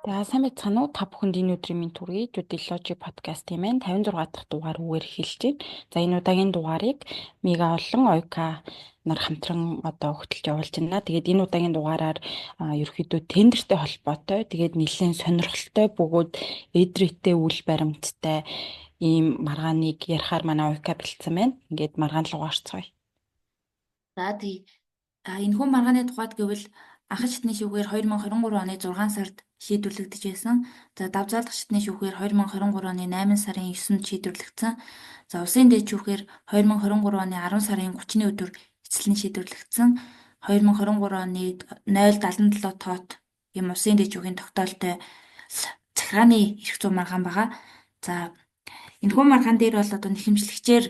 За сайн байцгаана уу? Та бүхэнд энэ өдрийн минь төргий Жудиложи подкастын маань 56 дахь дугаар үгээр эхэлж байна. За энэ удаагийн дугаарыг Мега олон Ойка нар хамтран хөтөлж явуулж байна. Тэгээд энэ удаагийн дугаараар ерөөхдөө тендертэй холбоотой, тэгээд нэлээд сонирхолтой бөгөөд эдрэттэй үйл баримттай ийм маргааныг ярихаар манай Ойка бэлдсэн байна. Ингээд маргаан руу орцгоё. За тий. Энэхүү маргааны тухайд гэвэл анхан шатны шүүхээр 2023 оны 6 сард шийдвэрлэгдэж байсан. За давзаалдах шатны шүүхээр 2023 оны 8 сарын 9-нд шийдвэрлэгдсэн. За улсын дээд шүүхээр 2023 оны 10 сарын 30-ны өдөр эцэслэн шийдвэрлэгдсэн. 2023 оны 077 тоот юм улсын дээд шүүхийн тогтоолтой захирааны эрх зүйн маргаан байгаа. За энэхүү маргаан дээр бол одоо нэхэмжлэгчээр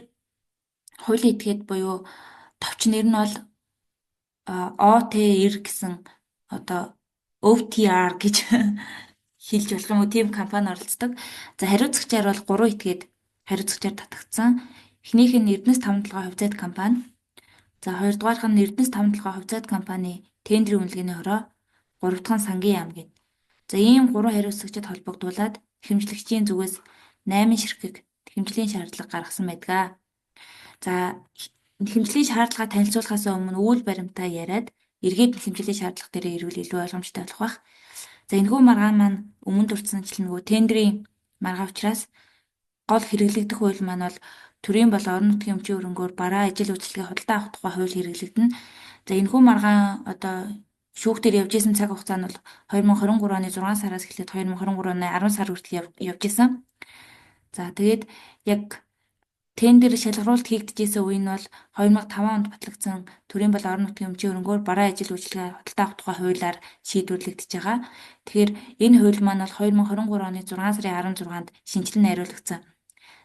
хуулийн этгээд буюу товч нэр нь бол OTR гэсэн одоо OTR гэж хэлж болох юм уу, тийм компани оролцдог. За хариуцагчаар бол 3 этгээд хариуцагчаар татагдсан. Эхнийх нь Эрдэнэс 5толгой хувьцаат компани. За хоёрдугаарх нь Эрдэнэс 5толгой хувьцаат компани тендерийн үнэлгээний хороо, гурав дахь нь Сангийн яам гэд. За ийм 3 хариуцагчид холбогдуулаад хэмжлэгчийн зүгээс 8 ширхэг хэмжлийн шаардлага гаргасан байдаг. За хэмжлийн шаардлагаа танилцуулахаас өмнө үйл баримтаа яриад эргээд хэмжлийн шаардлага дээр ирвэл илүү ойлгомжтой болох байх. За энэхүү маргаан маань өмнө дурдсанчлан нөгөө тендерийн маргаан учраас гол хэрэглэгдэх хууль маань бол төрийн болон орон нутгийн өмчийн хөрөнгөөр бараа ажил үйлчлэгээ худалдаа авах тухай хууль хэрэглэгдэнэ. За энэхүү маргаан одоо шүүхтэр явж исэн цаг хугацаа нь бол 2023 оны 6 сараас эхлээд 2023 оны 10 сар хүртэл явж исэн. За тэгээд яг тендер шалгаруулалт хийгдэжсэн үе нь бол 2005 онд батлагдсан төрийн болон орон нутгийн өмчийн хөрөнгөөр бараа ажил үйлчилгээ худалдаа авах тухай хуулиар шийдвэрлэгдэж байгаа. Тэгэхээр энэ хууль маань бол 2023 оны 6 сарын 16-нд шинжилэн найруулагдсан.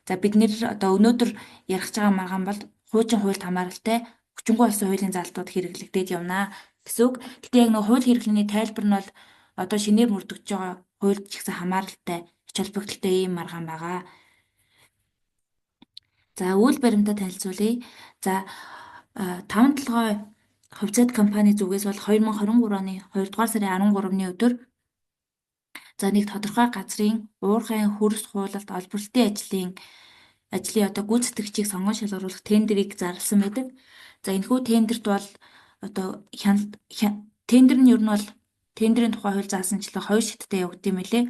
За бид нэр одоо өнөөдөр ярих байгаа маргаан бол хуучин хуульд хамааралтай хүчингүй болсон хуулийн залтууд хэрэглэгдээд явна гэсэн үг. Гэтэ яг нөгөө хууль хэрэглэний тайлбар нь бол одоо шинээр мөрдөгдөж байгаа хуульд ч ихсэн хамааралтай ач холбогдолтой ийм маргаан байгаа. За үйл баримтаа танилцуулъя. За 5 толгой хувьцаат компани зүгээс бол 2023 оны 2 дугаар сарын 13-ны өдөр за нэг тодорхой газрын уурхайн хөрс хуулалт олборлолтын ажлын одоо гүйцэтгэгчийг сонгон шалгаруулах тендерийг зарласан байдаг. За энэхүү тендерт бол одоо тендер нь ер нь бол тендерийн тухай хууль заасанчлан 2 шаттай явагдсан юм лээ.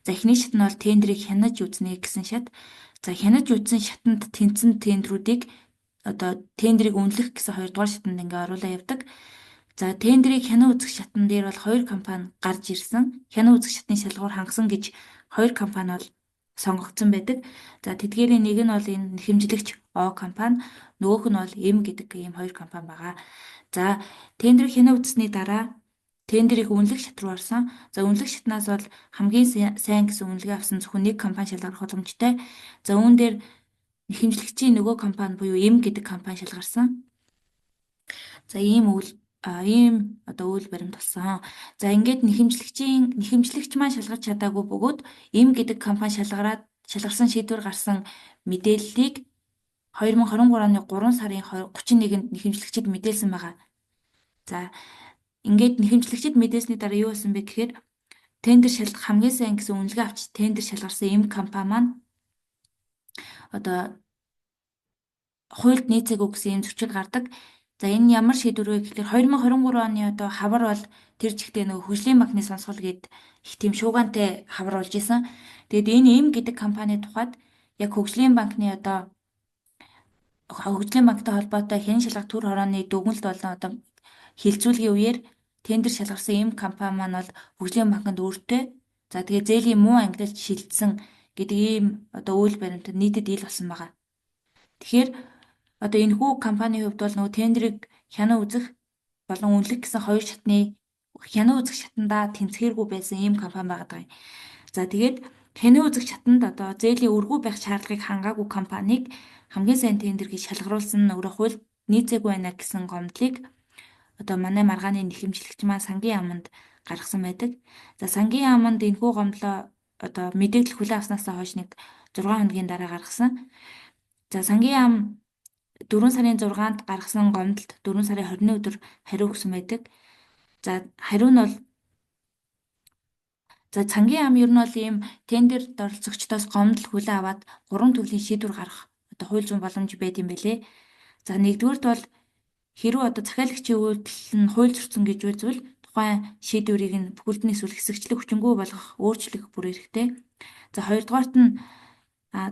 За эхний шат нь бол тендерийг хянаж үзнэ гэсэн шат. За хянаж үзсэн шатанд тэнцэн тендерүүдийг одоо тендерийг үнэлэх гэсэн 2 дугаар шатанд ингээ оруулаа явдаг. За тендерийг хянаа үзэх шатн дээр бол 2 компани гарч ирсэн. Хянаа үзэх шатны шалгуур хангасан гэж 2 компани бол сонгогдсон байдаг. За тэдгээрийн нэг нь бол энэ нэхэмжлэгч O компани, нөгөөх нь бол M гэдэг ийм 2 компани байгаа. За тендерийг хянаа үзсний дараа тендерийг үнэлэх шат руу орсон. За үнэлэх шатнаас бол хамгийн сайн гэсэн үнэлгээ авсан зөвхөн нэг компани шалгарах боломжтой. За үүн дээр нэхэмжлэгчийн нөгөө компани буюу M гэдэг компани шалгарсан. За ийм одоо үйл баримт болсон. За ингээд нэхэмжлэгч маань шалгаж чадаагүй бөгөөд M гэдэг компани шалгарсан шийдвэр гарсан мэдээллийг 2023 оны 3 сарын 31-нд нэхэмжлэгчид мэдээлсэн байгаа. За ингээд нэхэмжлэгчид мэдээсний дараа юу болсон бэ гэхээр тендер шалгах хамгийн сайн гэсэн үнэлгээ авч тендер шалгарсан M компани маань одоо хуульд нийцээгүй гэсэн юм зөрчил гардаг. За энэ ямар шийдвэр вэ гэхээр 2023 оны одоо хавар бол тэр жигтэй нөгөө хөгжлийн банкны сонсгол гээд их тийм шуугантай хавар болж исэн. Тэгэд энэ M гэдэг компани тухайд яг хөгжлийн банкны одоо хөгжлийн банктай холбоотой хэн шалгах төр хорооны дүгнэлт болон одоо хилцүүлгийн үеэр тендер шалгарсан M компани маань бол хөгжлийн банкнд өөртөө за тэгээ зээлийн муу ангилалд шилжсэн гэдэг ийм одоо үйл баримтад нийтэд ил болсон байгаа. Тэгэхээр одоо энэхүү компанийн хувьд бол нөгөө тендерийг хянаа үзэх болон үнэлэх гэсэн 2 шатны хянаа үзэх шатандаа тэнцвэргүй байсан ийм компани байгаа юм. За тэгээд хянаа үзэх шатанд одоо зээлийн өргүү байх шаардлагыг хангаагүй компанийг хамгийн сайн тендер гэж шалгаруулсан өөрөө хууль нийцээгүй байна гэсэн гомдлыг одоо манай маргааны нэхэмжлэгч маань Сангийн яамд гаргасан байдаг. За Сангийн яамд энэхүү гомдлоо одоо мэдээлэл хүлээн авснаасаа хойш нэг 6 хоногийн дараа гаргасан. За Сангийн яам 4 сарын 6-нд гаргасан гомдолд 4 сарын 20-ны өдөр хариу өгсөн байдаг. За хариу нь бол За цагийн ам ер нь бол ийм тендерд оролцогчдоос гомдол хүлээн аваад 3 төрлийн шийдвэр гаргах одоо хууль зүйн боломж байд юм бэлээ. За нэгдүгüүрт бол хэрвээ одоо захиалагчийн үйлдэл нь хууль зөрчсөн гэж үзвэл тухайн шийдвэрийг нь бүхэлд нь эсвэл хэсэгчлэг хүчингүй болгох өөрчлөх бүр хэрэгтэй. За хоёрдугаарт нь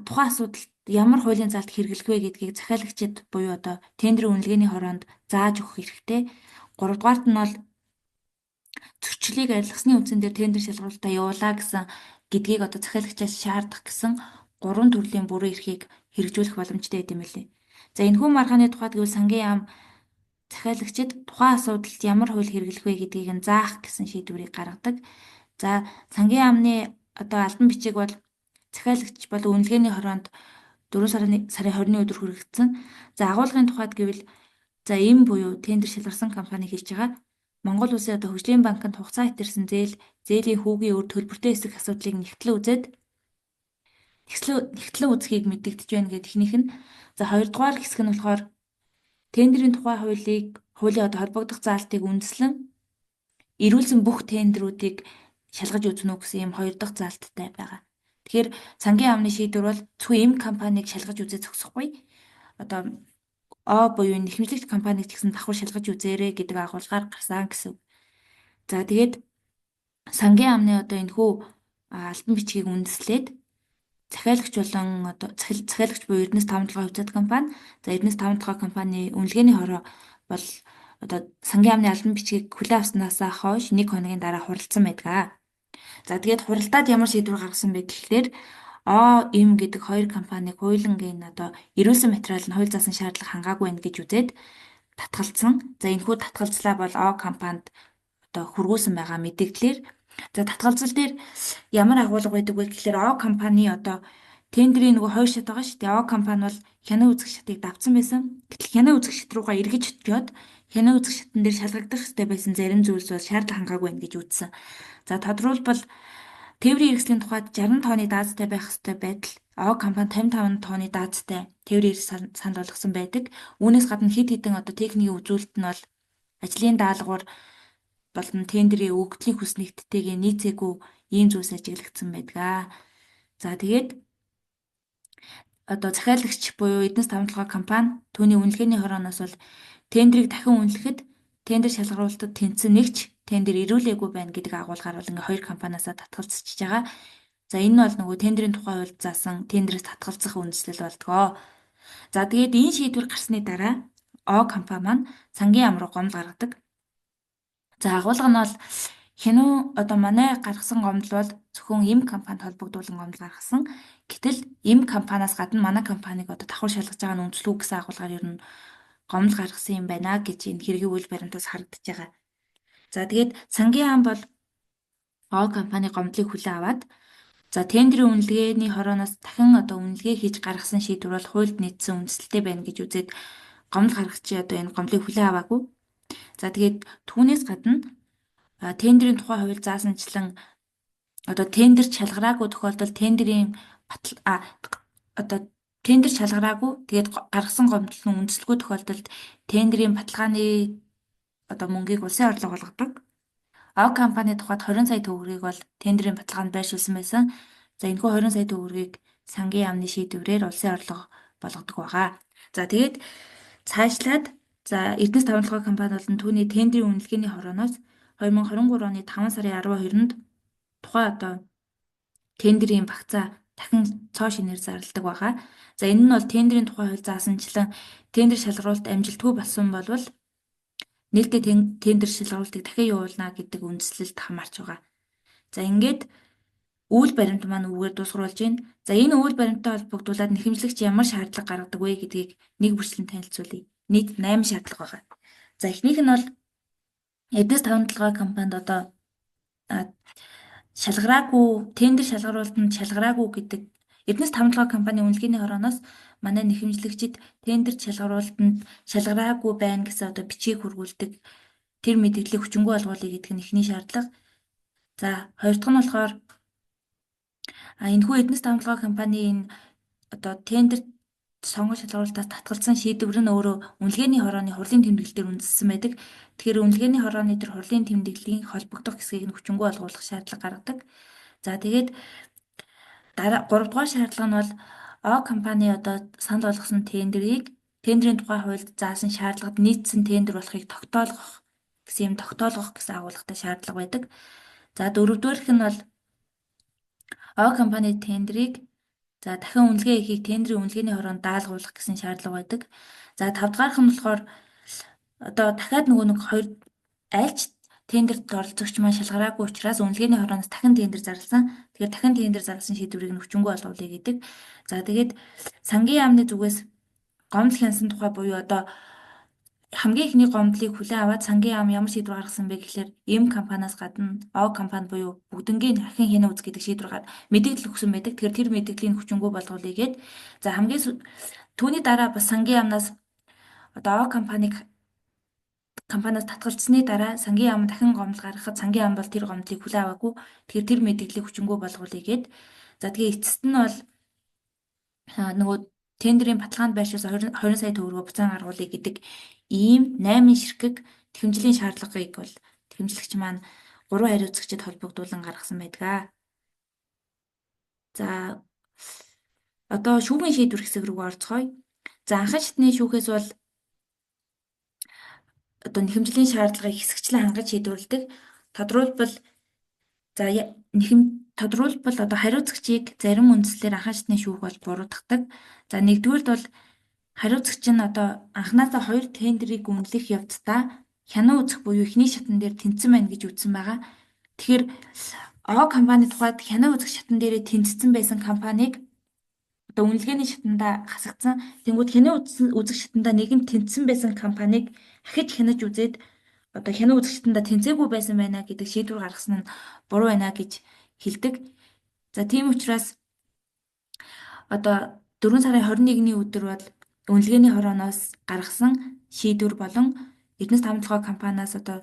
тухайн асуудалд ямар хуулийн заалт хэрэглэх вэ гэдгийг захиалагчид буюу одоо тендерийн үнэлгээний хороонд зааж өгөх хэрэгтэй. Гуравдугаарт нь бол зөрчлийг арилгасны үндсэн дээр тендер шалгуулалтаа явуулаа гэсэн гэдгийг одоо захиалагчаас шаардах гэсэн 3 төрлийн бүрэн эрхийг хэрэгжүүлэх боломжтой гэдэм билээ. За энэхүү маргааны тухайд гэвэл сангийн яам захиалагчид тухайн асуудалд ямар хууль хэрэглэх вэ гэдгийг нь заах гэсэн шийдвэрийг гаргадаг. За сангийн яамны одоо албан бичиг бол захиалагч бол үнэлгээний хороонд 4 сарын 20-ны өдөр хүрэгдсэн. За агуулгын тухайд гэвэл за эм буюу тендер шалгарсан компани хийж байгаа Монгол Улсын одоо хөгжлийн банкнд хугацаа хэтэрсэн зээлийн хүүгийн өр төлбөртэй эсэх асуудлыг нэгтлэн үзхийг мэдэгдэж байна гэдэг ихнийх нь. За хоёрдугаар хэсэг нь болохоор тендерийн тухай хуулийн одоо холбогдох заалтыг үндэслэн эрүүлсэн бүх тендерүүдийг шалгаж үзнэ үү гэсэн ийм хоёр дахь заалттай байгаа. Тэгэхээр сангийн амны шийдвэр бол зөвхөн эм компанийг шалгаж үзээ зогсохгүй. Одоо А буюу нэхэмжлэгч компанийг ч гэсэн давхар шалгаж үзээрэй гэдэг агуулгаар гарсан гэсэн. За тэгээд сангийн амны одоо энэхүү албан бичгийг үндэслээд захиалагч болон одоо захиалагч буюу Эрдэнэс 5 хувьцаат компани, за Эрдэнэс 5 компани үнэлгээний хороо бол одоо сангийн амны албан бичгийг хүлээн авснаас хойш 1 хоногийн дараа хуралдсан байдаг. За тэгээд хуралдаад ямар шийдвэр гаргасан бэ гэхлээр ОМ гэдэг хоёр компаниг хуулингийн одоо эрүүлсэн материал нь хууль заасан шаардлага хангаагүй байна гэж үзээд татгалзсан. За энэхүү татгалзлаа бол компанид одоо хүргүүлсэн байгаа мэдээлэлээр за татгалзал дээр ямар агуулга байдаг вэ гэхлээр компани одоо тендерийн нөгөө хоёр шат байгаа шүү дээ. Компани бол хянаа үзэх шатыг давцсан байсан. Гэтэл хянаа үзэх шат руугаа эргэж очиод хянаа үзэх шатн дээр шалгагдах ёстой байсан зарим зүйлс бол шаардлага хангаагүй байна гэж үзсэн. За тодорхойлбол тээврийн хэрэгслийн тухайд 60 тонны даацтай байх ёстой байтал компани 55 тонны даацтай тээврийн хэрэгс санал болгосон байдаг. Үүнээс гадна хэд хэдэн одоо техникийн үзүүлэлт нь бол ажлын даалгавар болон тендерийн өгөгдлийн хүс нэгттэйгээ нийцээгүй ийм зүйлс ажиглагдсан байдаг. За тэгээд одоо захиалагч буюу Эрдэнэс 5 компани түүний үнэлгээний хорооноос бол тендерийг дахин үнэлэхэд тендер шалгаруулалтад тэнцсэн нэгч тендер ирүүлээгүй байна гэдэг агуулгаар бол ингээ хоёр компаниасаа татгалзчихж байгаа. За энэ нь бол нөгөө тендерийн тухай хууль заасан тендерээс татгалзах үндэслэл болдгоо. За тэгээд энэ шийдвэр гарсны дараа компани маань сангийн ам руу гомдол гаргадаг. За агуулга нь бол хянуу одоо манай гаргасан гомдол бол зөвхөн эм компанид холбогдуулан гомдол гаргасан. Гэтэл эм компаниас гадна манай компаниг одоо давхар шалгаж байгаа нь үндэслүү гэсэн агуулгаар ер нь гомдол гаргасан юм байна гэж энэ хэргийн үйл баримтаас харагдаж байгаа. За тэгээд сангийн ам бол компани гомдлыг хүлээн аваад за тендерийн үнэлгээний хорооноос дахин одоо үнэлгээ хийж гаргасан шийдвэр бол хуульд нийцсэн үндэслэлтэй байна гэж үзээд гомдол гаргачи одоо энэ гомдлыг хүлээн аваагүй. За тэгээд түүнээс гадна тендерийн тухай хууль заасанчлан одоо тендер шалгараагүй тохиолдолд тендерийн одоо тендер шалгараагүй тэгээд гаргасан гомдол нь үндэслэхгүй тохиолдолд тендерийн баталгааны одоо мөнгийг улсын орлого болгодог. Компани тухайд 20 сая төгрөгийг бол тендерийн баталгаанд байршуулсан байсан. За энэхүү 20 сая төгрөгийг сангийн яамны шийдвэрээр улсын орлого болгодог байгаа. За тэгээд цаашлаад за Эрдэнэс 5 компани болон түүний тендерийн үнэлгээний хорооноос 2023 оны 5 сарын 12-нд тухай одоо тендерийн багцаа дахин цоо шинээр зарладаг байгаа. За энэ нь бол тендерийн тухай хууль заасанчлан тендер шалгаруулалт амжилтгүй болсон болвол нээлттэй тендер шалгаруулалтыг дахин явуулна гэдэг үндэслэлд хамаарч байгаа. За ингээд үйл баримт маань үгээр дуусгаруулж байна. За энэ үйл баримттай холбогдуулаад нэхэмжлэгч ямар шаардлага гаргадаг вэ гэдгийг нэг бүрчлэн танилцуулъя. Нийт 8 шаардлага байгаа. За эхнийх нь бол Эрдэнэс 5 компанид одоо шалгараагүй тендер шалгаруулалтанд шалгараагүй гэдэг Эрдэнэс 5 компани үнэлгээний хорооноос манай нэхэмжлэгчид тендерт шалгаруулалтанд шалгараагүй байна гэсэн одоо бичиг хургуулдаг тэр мэдээллийг хүчингүй болгоулъя гэдэг нь эхний шаардлага. За хоёр дахь нь болохоор энэхүү Эрдэнэс 5 компани энэ одоо тендер сонгуульд шалгаруулалтаас татгалзсан шийдвэр нь өөрөө үнэлгээний хорооны хурлын тэмдэглэл дээр үндэслэн байдаг. Тэгэхээр үнэлгээний хорооны тэр хурлын тэмдэглэлийн холбогдох хэсгийг нь хүчингү олгуулах шаардлага гаргадаг. За тэгээд дараа 3 дугаар шаардлага нь бол О компани одоо санал болгосон тендерийн тухай хуульд заасан шаардлагад нийцсэн тендер болохыг тогтоолгох гэсэн юм тогтоолгох гэсэн агуулгатай шаардлага байдаг. За дөрөвдүгээрх нь бол О компани тендерийг за дахин үнэлгээ хийхийг тендерийн үнэлгээний хороонд даалгуулах гэсэн шаардлага байдаг. За 5 дахь нь болохоор одоо дахиад нөгөө нэг хоёр альч тендерт оролцогч маань шалгараагүй учраас үнэлгээний хорооноос дахин тендер зарласан. Тэгэхээр дахин тендер зарласан шийдвэрийг нь хүчингү олгуулъя гэдэг. За тэгээд сангийн яамны зүгээс гомдол хянсан тухай буюу одоо хамгийн ихний гомдлыг хүлээн аваад сангийн яам ямар шийдвэр гаргасан бэ гэхээр эм компаниас гадна О компани буюу бүгднгийн ахин хянаа үз гэдэг шийдвэр мэдээлэл өгсөн байдаг. Тэгэхээр тэр мэдээллийг хүчингү болгуулъя гээд. За түүний дараа бас сангийн яамнаас одоо О компаниас татгалзсны дараа сангийн яам дахин гомдол гаргахад сангийн яам бол тэр гомдлыг хүлээн аваагүй. Тэгэхээр тэр мэдээллийг хүчингү болгуулъя гээд. За тэгээ эцэст нь бол нөгөө тендерийн баталгаанд байршуулж 20 сая төгрөгөөр буцаан гаргуулъя гэдэг ийм 8 ширхэг тэхэмжлийн шаардлагыг бол тэхэмжлэгч маань 3 хариуцагчид холбогдуулан гаргасан байдаг. За одоо шүүхийн шийдвэр хэсэг рүү орцгоё. За анхан шатны шүүхээс бол одоо нэхэмжлийн шаардлагыг хэсэгчлэн хангаж шийдвэрлэдэг. Тодорхойлбол одоо хариуцагчийг зарим үндслээр анхан шатны шүүх бол буруутгадаг. За нэгдүгээрт бол хариуцагч нь одоо анхнаасаа 2 тендерийг үнэлэх явцдаа хянаа үзэх буюу эхний шатн дээр тэнцсэн байна гэж үзсэн байгаа. Тэгэхээр О компани тухайд хянаа үзэх шатн дээрээ тэнцсэн байсан компанийг одоо үнэлгээний шатндаа хасагдсан. Тэнгүүд хянаа үзэх шатндаа нэгэн тэнцсэн байсан компанийг ахиж хянаж үзээд одоо хянаа үзэх шатндаа тэнцээгүй байсан байна гэдэг шийдвэр гаргасан нь буруу байна гэж хэлдэг. За тийм учраас одоо 4 сарын 21-ний өдөр бол үнэлгээний хорооноос гаргасан шийдвэр болон Эрдэнэс Тамтлагаа компаниас одоо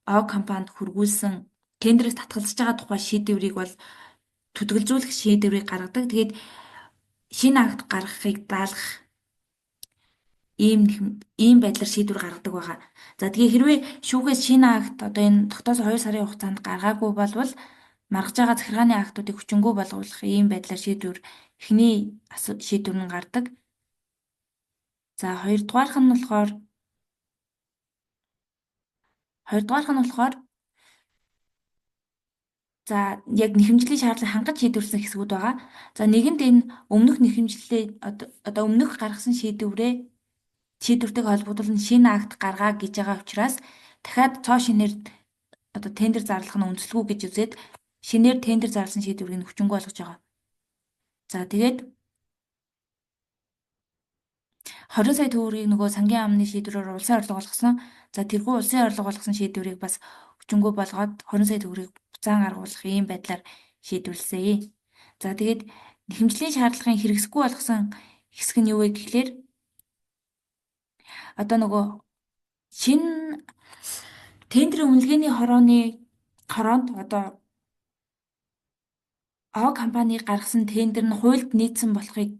О компанид хүргүүлсэн тендерээс татгалзаж байгаа тухай шийдвэрийг бол төдөлжүүлэх шийдвэрийг гаргадаг. Тэгээд шинэ акт гаргахыг даалгах ийм байдлаар шийдвэр гаргадаг байгаа. За тэгээ хэрвээ шүүхээс шинэ акт одоо энэ тогтоосон 2 сарын хугацаанд гаргаагүй болвол маргаж байгаа захиргааны актуудыг хүчингү болгуулах ийм байдлаар эхний шийдвэр нь гардаг. За хоёрдугаарх нь болохоор за яг нэхэмжлийн шаардлагыг хангаж шийдвэрлсэн хэсгүүд байгаа. За нэгэнд энэ өмнөх нэхэмжлэлээ одоо өмнөх гаргасан шийдвэртэйг холбогдуулан шинэ акт гаргаа гэж байгаа учраас дахиад цоо шинээр одоо тендер зарлах нь үндэслэгүй гэж үзээд шинээр тендер зарласан шийдвэрийг нь хүчингү болгож байгаа. За тэгээд 20 сая төгрөгийг нөгөө сангийн яамны шийдвэрээр улсын орлого болгосон. За тэрхүү улсын орлого болгосон шийдвэрийг бас хүчингү болгоод 20 сая төгрөгийг буцаан гаргуулах ийм байдлаар шийдвэрлэсэн. За тэгээд нэхэмжлийн шаардлагын хэрэгсэхгүй болгосон хэсэг нь юу вэ гэхлээр одоо нөгөө шинэ тендерийн үнэлгээний хороонд одоо О компани гаргасан тендер нь хуульд нийцсэн болохыг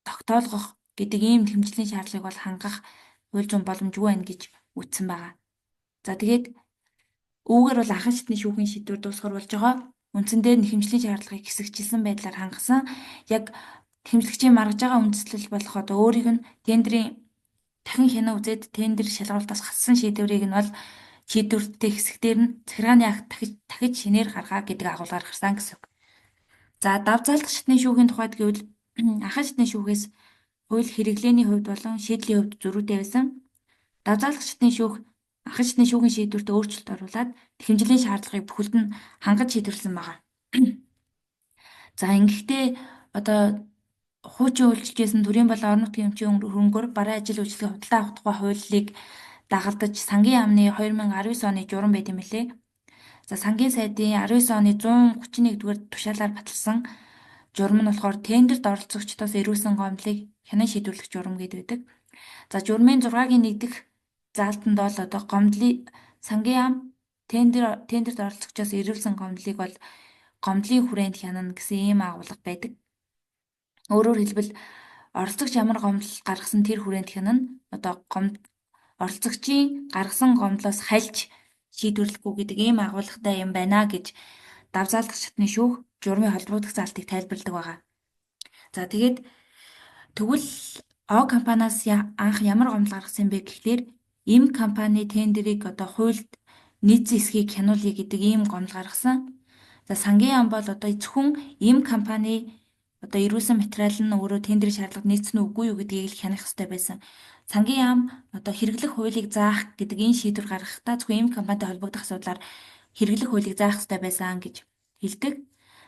тогтоолгох гэдэг ийм хэмжээний шаардлагыг бол хангах хууль зүйн боломжгүй байна гэж үздсэн байгаа. За тэгээд үүгээр бол анхан шатны шүүхийн шийдвэр дуусгар болж байгаа. Үндсэндээ нэхэмжлийн шаардлагыг хэсэгчилсэн байдлаар хангасан. Яг тэмцлэгчийн маргаж байгаа үндэслэл болох одоо өөрийг нь тендерийн дахин хянаа үзээд тендер шалгуулалтаас хассан шийдвэрийг нь бол шийдвэртэй хэсэгтэр нь захиргааны акт дахиж шинээр гаргаа гэдэг агуулгаар гарсан гэсэн үг. За давзаалдах шатны шүүхийн тухайд гэвэл анхан шатны шүүхээс хууль хэрэглээний хувьд болон шийдлийн хувьд зөрүүтэй байсан. Давзаалдах шатны шүүх анхан шатны шүүхийн шийдвэрт өөрчлөлт оруулад хэмжээний шаардлагыг бүхэлд нь хангаж шийдвэрлсэн байгаа. За ингэхдээ одоо хуучин үйлчилжсэн төрийн болон орон нутгийн эмчийн хөрөнгөөр бараа ажил үйлчлэгээ худалдаа авах тухай хуулийг дагалдаж сангийн яамны 2019 оны журам байт юм лээ. За сангийн сайдын 19 оны 131-р тушаалаар баталсан журам нь болохоор тендерт оролцогчдоос эрүүлсэн гомдлыг хянан шийдвэрлэх журам гэдэг. За журмын 6-гийн 1 дэх заалтанд бол одоо сангийн яам тендерт оролцогчдоос эрүүлсэн гомдлыг бол гомдлын хүрээнд хянана гэсэн ийм агуулга байдаг. Өөрөөр хэлбэл оролцогч ямар гомдол гаргасан тэр хүрээнд хянана одоо оролцогчийн гаргасан гомдлоос хальж шийдвэрлэхгүй гэдэг ийм агуулгатай юм байна гэж давзаалдах шатны шүүх журмын холбогдох залтыг тайлбарладаг байгаа. За тэгээд тэгвэл О компаниас анх ямар гомдол гаргасан бэ гэхлээр эм компани тендерийг одоо хуульд нийцсэн эсхийг хянуулъя гэдэг ийм гомдол гаргасан. За сангийн ам бол одоо зөвхөн эм компани одоо ирүүлсэн материал нь өөрөө тендерийн шаардлага нийцсэн үгүй юу гэдгийг л хянах хэрэгтэй байсан. Сангийн ам одоо хэрэглэх хуулийг заах гэдэг энэ шийдвэр гаргахдаа зөвхөн эм компанитай холбогдох асуудлаар хэрэглэх хуулийг заах хэрэгтэй байсан гэж хэлдэг.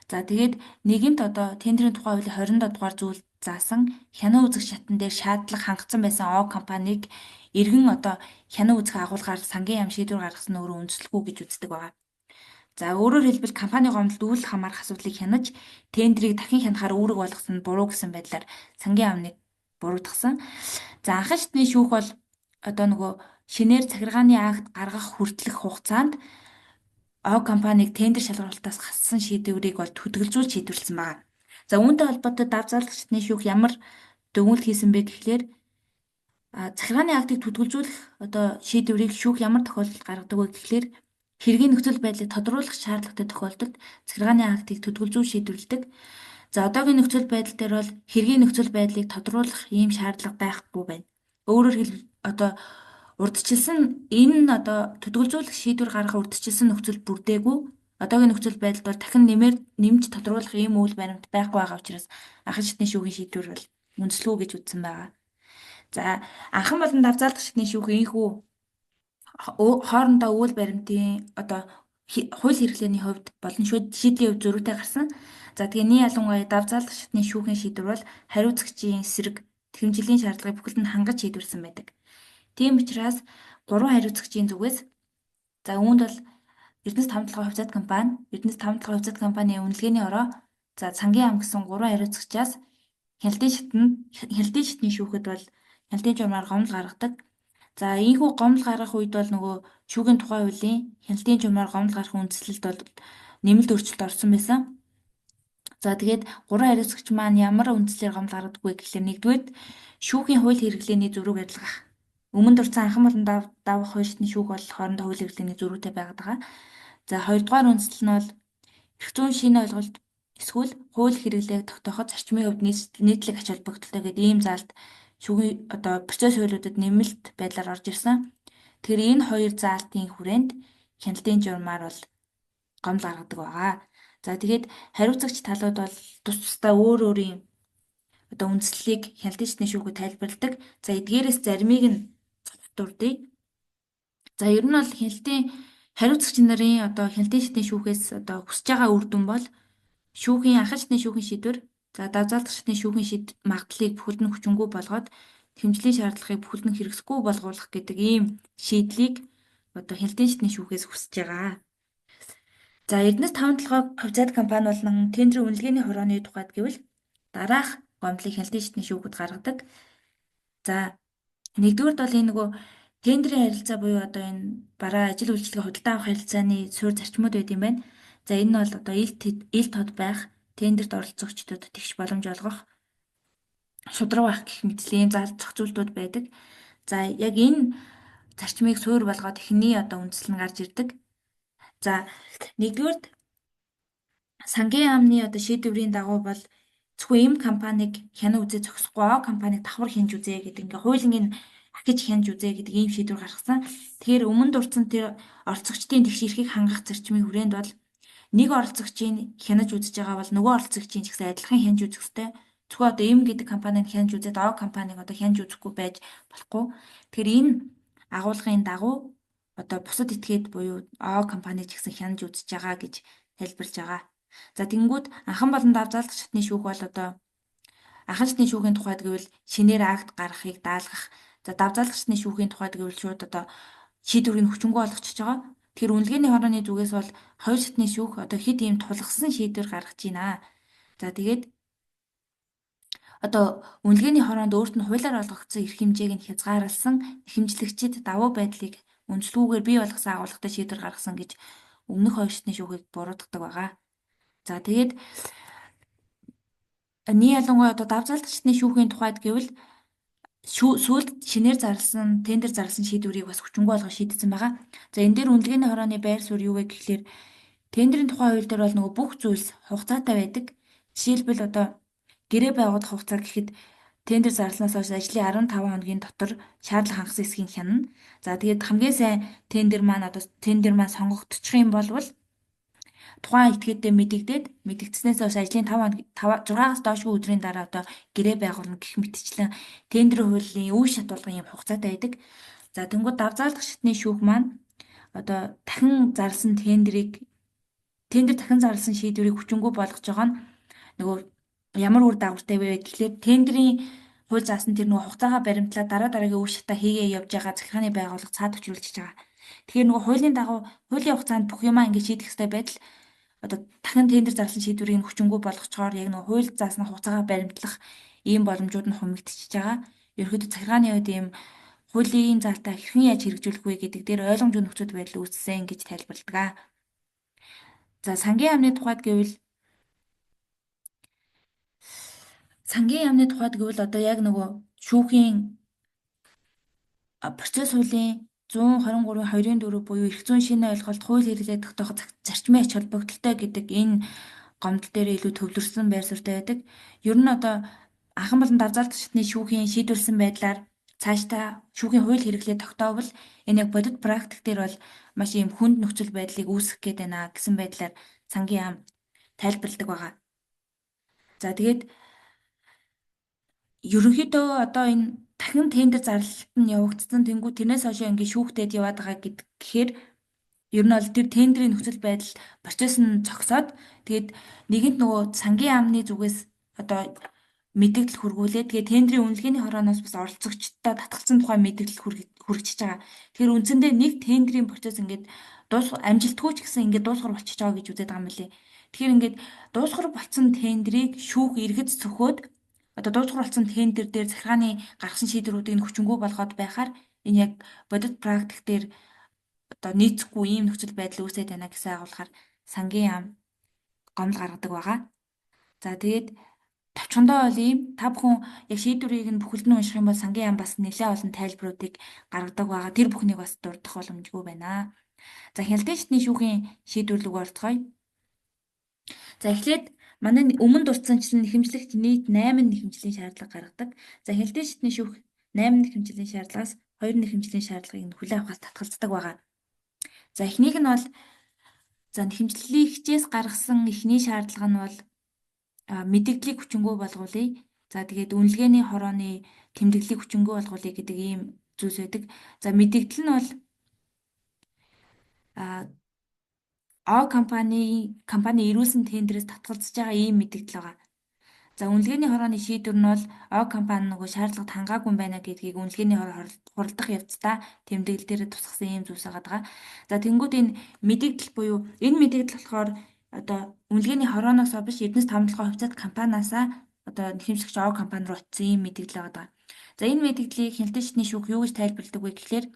За тэгээд нийгэмд одоо тендерийн тухай хуулийн 27 дугаар зүйл заасан хянаа үзэх шатн дээр шаардлага хангацсан байсан О компанийг эргэн одоо хянаа үзэх агуулгаар сангийн ам шийдвэр гаргасан нь өөрөө үндэслэхгүй гэж үздэг байгаа. За өөрөөр хэлбэл компани гомдолд үйл хамаарах асуудлыг хянаж тендерийг дахин хянахаар үүрэг болгосон нь буруу гэсэн байдлаар сангийн амныг буруутгасан. За анхан шатны шүүх бол одоо нөгөө шинээр захиргааны акт гаргах хүртэлх хугацаанд О компаниг тендер шалгуулалтаас хассан шийдвэрийг бол төдөлжүүлж шийдвэрлсэн байна. За үүнтэй холбоотой давзаалгах шатны шүүх ямар дүгнэлт хийсэн бэ гэхлээр захиргааны актыг төдөлжүүлэх одоо шийдвэрийг шүүх ямар тохиолдолд гаргадаг вэ гэхлээр хэргийн нөхцөл байдлыг тодруулах шаардлагатай тохиолдолд захиргааны актыг төдөлжүүл шийдвэрлэдэг. За одоогийн нөхцөл байдал дээр бол хэргийн нөхцөл байдлыг тодруулах ийм шаардлага байхгүй байна. Өөрөөр хэлбэл одоо урдчилсан энэ нь одоо төдөлжүүлэх шийдвэр гаргах урдчилсан нөхцөл бүрдээгүй. Одоогийн нөхцөл байдалд бол дахин нэмж тодруулах ийм үйл баримт байхгүй байгаа учраас анхан шатны шүүхийн шийдвэр бол үндэслэхгүй гэж үзсэн байгаа. За анхан болон давзаалдах шатны шүүх ийхүү хоорондоо үйл баримтын одоо хууль хэрэглээний хувьд болон шийдлийн хувьд зөрүүтэй гарсан. За тэгээ нэг ялангуяа давзаалдах шатны шүүхийн шийдвэр бол хариуцагчийн эсрэг тэмцэлийн шаардлагыг бүхэлд нь хангаж шийдвэрсэн байдаг. Тийм учраас 3 хариуцагчийн зүгээс за үүнд бол Эрдэнэс Тавталгын хувьцаат компани, Эрдэнэс Тавталгын хувьцаат компанийн үнэлгээний ороо, за Цангийн ам гэсэн 3 хариуцагчаас хяналтын шатны шүүхэд бол хяналтын журмаар гомдол гаргадаг. За ийхүү гомдол гаргах үед бол нөгөө шүүхийн тухай хуулийн хяналтын журмаар гомдол гаргах үндслэлд бол нэмэлт өөрчлөлт орсон байсан. За тэгээд 3 хариуцагч маань ямар үндслээр гомдол гаргадаг вэ гэхлээр нэгдүгээр шүүхийн хууль хэрэглээний зөрүүг адилгах. Өмнө дурдсан анхан болон давах хоёр шатны шүүх бол хоорондоо хууль хэрэглээний зөрүүтэй байгаад байгаа. За хоёрдугаар үндслэл нь бол эрх зүйн шинэ ойлголт эсвэл хууль хэрэглээг тогтооход зарчмын хувьд нийтлэг ач холбогдолтой гэдэг ийм заалт шүүхийн одоо процесс хуулиудад нэмэлт байдлаар орж ирсэн. Тэгэхээр энэ хоёр заалтын хүрээнд хяналтын журмаар бол гомдол гаргадаг байгаа. За тэгээд хариуцагч талууд бол тус тусдаа өөр өөрийн одоо үндслэлийг хяналтын шатны шүүхэд тайлбарладаг. За эдгээрээс заримыг нь дурдъя. За ер нь бол хариуцагч нарын одоо хяналтын шатны шүүхээс одоо хүсэж байгаа үр дүн бол шүүхийн анхан шатны шүүхийн шийдвэр, за давзаалдах шатны шүүхийн магадлалыг бүхэлд нь хүчингүй болгоод тэмцлийн шаардлагыг бүхэлд нь хэрэгсэхгүй болгуулах гэдэг ийм шийдлийг одоо хяналтын шатны шүүхээс хүсэж байгаа. За Эрдэнэс Тавталгын хувьцаат компани болон тендерийн үнэлгээний хорооны тухайд гэвэл дараах гомдлыг хяналтын шатны шүүхэд гаргадаг. За нэгдүгээрт бол энэ нөгөө тендерийн харилцаа буюу одоо энэ бараа ажил үйлчилгээ худалдаа авах харилцааны суурь зарчмууд байд юм байна. За энэ нь бол одоо ил тод байх, тендерт оролцогчдод тэгш боломж олгох, шудраг байх гэх мэтлийн зал зохицуултууд байдаг. За яг энэ зарчмыг суурь болгоод эхний одоо үндэслэл нь гарч ирдэг. За нэгдүгээрт сангийн амны одоо шийдвэрийн дагуу бол зөвхөн эм компанийг хянаа үзээ зохисохгүй О компанийг давхар хянж үзээ гэдэг ингээ хуулийн ахиж хянж үзээ гэдэг ийм шийдвэр гаргасан. Тэгэхээр өмнө дурдсан тэр оролцогчдын тэгш эрхийг хангах зарчмын хүрээнд бол нэг оролцогчийг хянаж үзэж байгаа бол нөгөө оролцогчийн ч гэсэн адилхан хянж үзэх ёстой. Зөвхөн одоо эм гэдэг компаниг хянж үзээд О компанийг одоо хянж үзэхгүй байж болохгүй. Тэгэхээр энэ агуулгын дагуу одоо бусад этгээд буюу О компанийг ч гэсэн хянаж үзэж байгаа гэж тайлбарлаж байгаа. За тэнгүүд анхан болон давзаалдах шатны шүүх бол одоо анхан шатны шүүхийн тухайд гэвэл шинээр акт гаргахыг даалгах. За давзаалдах шатны шүүхийн тухайд гэвэл шууд одоо шийдвэрийг хүчингүй болгочихж байгаа. Тэгэхээр үнэлгээний хорооны зүгээс бол хоёр шатны шүүх одоо хэд ийм тулгсан шийдвэр гаргаж байна. За тэгээд одоо үнэлгээний хороонд өөрт нь хуулиар олгогдсон эрх хэмжээг нь хязгаарласан эрхэмжлэгчид давуу байдлыг үнэлэлгүйгээр бий болгосон агуулгатай шийдвэр гаргасан гэж өмнөх хоёр шатны шүүхийг буруутгадаг байгаа. За тэгээд Нэг ялангуяа одоо давзаалтчдын шүүхийн тухайд гэвэл сүүлд шинээр зарласан, тендер зарласан шийдвэрийг бас хүчингүй болгож шийдсэн байгаа. За энэ дээр үнэлгээний хорооны байр суурь юу вэ гэхлээр тендерийн тухай хууль дээр бол нөгөө бүх зүйлс хугацаатай байдаг. Жишээлбэл одоо гэрээ байгуулах хугацаа гэхэд тендер зарлснаас хойш ажлын 15 хоногийн дотор шаардлага хангасан эсхийн хянана. За тэгээд хамгийн сайн тендер маань сонгогдчих юм бол тухайн этгээдтэй мэдэгдснээс хойш ажлын 6-аас доошгүй өдрийн дараа одоо гэрээ байгуулна гэх мэтчлэн тендерийн хуулийн үе шат болгон юм хугацаатай байдаг. За тэнгууд давзаалдах шатны шүүх маань одоо тендер дахин зарласан шийдвэрийг хүчингүй болгож байгаа нь нөгөө ямар үр дагавартай вэ гэхлээр тендерийн хууль заасан тэр нөгөө хугацаагаа баримтлаад дараа дараагийн үе шатаа хийгээ явж байгаа захиргааны байгууллага цаад өчрүүлж байгаа. Тэгэхээр нөгөө хуулийн дагуу хуулийн хугацаанд бүх юмаа ингэ шийдэх хэрэгтэй байтал одоо дахин тендер зарласан шийдвэрийг хүчингүй болгочоор яг нөгөө хууль заасны хугацаагаа баримтлах ийм боломжууд нь хумигдчихж байгаа. Ерөнхийдөө захиргааны хувьд ийм хуулийн заалтаа хэрхэн яаж хэрэгжүүлэх вэ гэдэг дээр ойлгомжтой нөхцөл байдал үүссэн гэж тайлбарладаг. За сангийн яамны тухайд гэвэл одоо яг нөгөө шүүхийн процесс хуулийн 123-2-4 буюу эрх зүйн шинэ ойлголт хууль хэрэглээ тогтоох зарчмын ач холбогдолтой гэдэг энэ гомдол дээр илүү төвлөрсөн байр суурьтай байдаг. Ер нь одоо анхан болон давзаалт шатны шүүхийн шийдвэрлсэн байдлаар цаашдаа шүүхийн хууль хэрэглээ тогтоовол энэ яг бодит практик дээр бол маш ийм хүнд нөхцөл байдлыг үүсгэх гээд байна гэсэн байдлаар сангийн яам тайлбарладаг байгаа. За тэгээд ерөнхийдөө одоо энэ дахин тендер зарлалт нь явагдсан тэнгуү тэрнээс хойш ингээд шүүхтэйд яваад байгаа гэхээр ер нь бол тэр тендерийн нөхцөл байдал процесс нь зогсоод тэгээд нэгэнт нөгөө сангийн яамны зүгээс одоо мэдээлэл хүргүүлээ. Тэгээд тендерийн үнэлгээний хорооноос бас оролцогчдод татгалзсан тухай мэдээлэл хүргэчихэж байгаа. Тэгэхээр үндсэндээ нэг тендерийн процесс ингээд амжилтгүй ч гэсэн ингээд дуусгар болчихж байгаа гэж үздэг юм лээ. Тэгэхээр ингээд дуусгар болсон тендерийг шүүх эргэж цөхөөд одоо дуусгар болсон тендер дээр захиргааны гаргасан шийдвэрүүдийг хүчингүй болгоод байхаар энэ яг бодит практик дээр одоо нийцэхгүй ийм нөхцөл байдал үүсэж байна гэсэн агуулгаар сангийн яам гомдол гаргадаг байгаа. За тэгээд товчхондоо бол ийм та бүхэн яг шийдвэрийг нь бүхэлд нь унших юм бол сангийн яам бас нэлээд олон тайлбаруудыг гаргадаг байгаа. Тэр бүхнийг бас дурдах боломжгүй байна. За хяналтын шатны шүүхийн шийдвэрлэг оролцгоё. За эхлээд манай өмнө дурдсанчлан нэхэмжлэгч нийт 8 нэхэмжлийн шаардлага гаргадаг. За хяналтын шатны шүүх 8 нэхэмжлийн шаардлагаас 2 нэхэмжлийн шаардлагыг хүлээн авахаас татгалздаг байгаа. За эхнийх нь бол нэхэмжлэгчээс гаргасан эхний шаардлага нь бол мэдээллийг хүчингүй болгуулъя. За тэгээд үнэлгээний хорооны тэмдэглэлийг хүчингүй болгуулъя гэдэг ийм зүйлс байдаг. За мэдээлэл нь бол компани ирүүлсэн тендерээс татгалзаж байгаа ийм мэдээлэл байгаа. За үнэлгээний хорооны шийдвэр нь бол компани нөгөө шаардлагад хангаагүй байна гэдгийг үнэлгээний хуралдах явцдаа тэмдэглэл дээр тусгасан ийм зүйлс байгаа. За тэнгууд энэ мэдээлэл буюу энэ мэдээлэл болохоор одоо үнэлгээний хорооноос биш Эрдэнэс Тавталгын хувьцаат компаниасаа одоо нэхэмжлэгч компани руу очсон ийм мэдээлэл байгаа. За энэ мэдээллийг хяналтын шатны шүүх юу гэж тайлбарладаг вэ гэхлээр